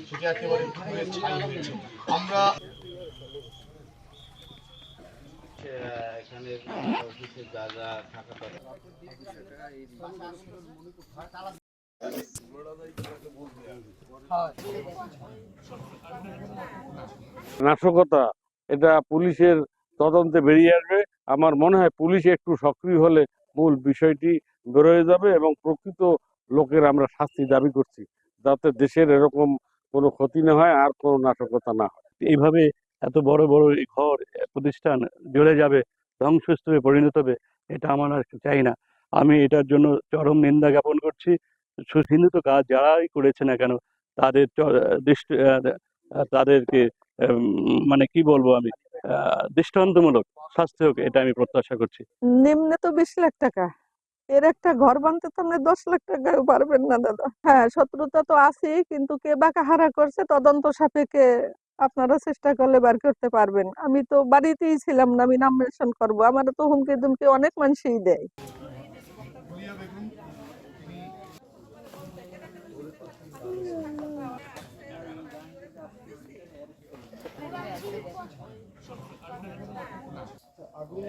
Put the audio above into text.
সেটা একেবারে পুড়ে ছাই হয়েছে। আমরা এখানে অফিসে যা যা থাকা নাশকতা এটা পুলিশের তদন্তে বেরিয়ে আসবে। আমার মনে হয় পুলিশ একটু সক্রিয় হলে মূল বিষয়টি বেরোয় যাবে এবং প্রকৃত লোকের আমরা শাস্তি দাবি করছি, যাতে দেশের এরকম কোনো ক্ষতি না হয় আর কোনো নাশকতা না হয়। এইভাবে এত বড় বড় এই ঘর প্রতিষ্ঠান জ্বলে যাবে, ধ্বংসস্তূপে পরিণত হবে, এটা আমার আর চাই না। আমি এটার জন্য চরম নিন্দা জ্ঞাপন করছি। সুচিন্তিত কাজ যারাই করেছে না কেন তাদের তাদেরকে মানে কি বলবো আমি, দৃষ্টান্তমূলক শাস্তি হোক, এটা আমি প্রত্যাশা করছি। নিম্নে তো 20 লাখ টাকা, এর একটা ঘর বানতে তো আপনি 10 লাখ টাকাও পারবেন না দাদা। হ্যাঁ, শত্রুতা তো আছেই, কিন্তু কে বা কাহারা করছে তদন্ত সাপেক্ষে আপনারা চেষ্টা করলে বার করতে পারবেন। আমি তো বাড়িতেই ছিলাম না, আমি নাম মেনশন করবো, আমার তো হুমকি দুমকি অনেক মানুষই দেয়। আগুন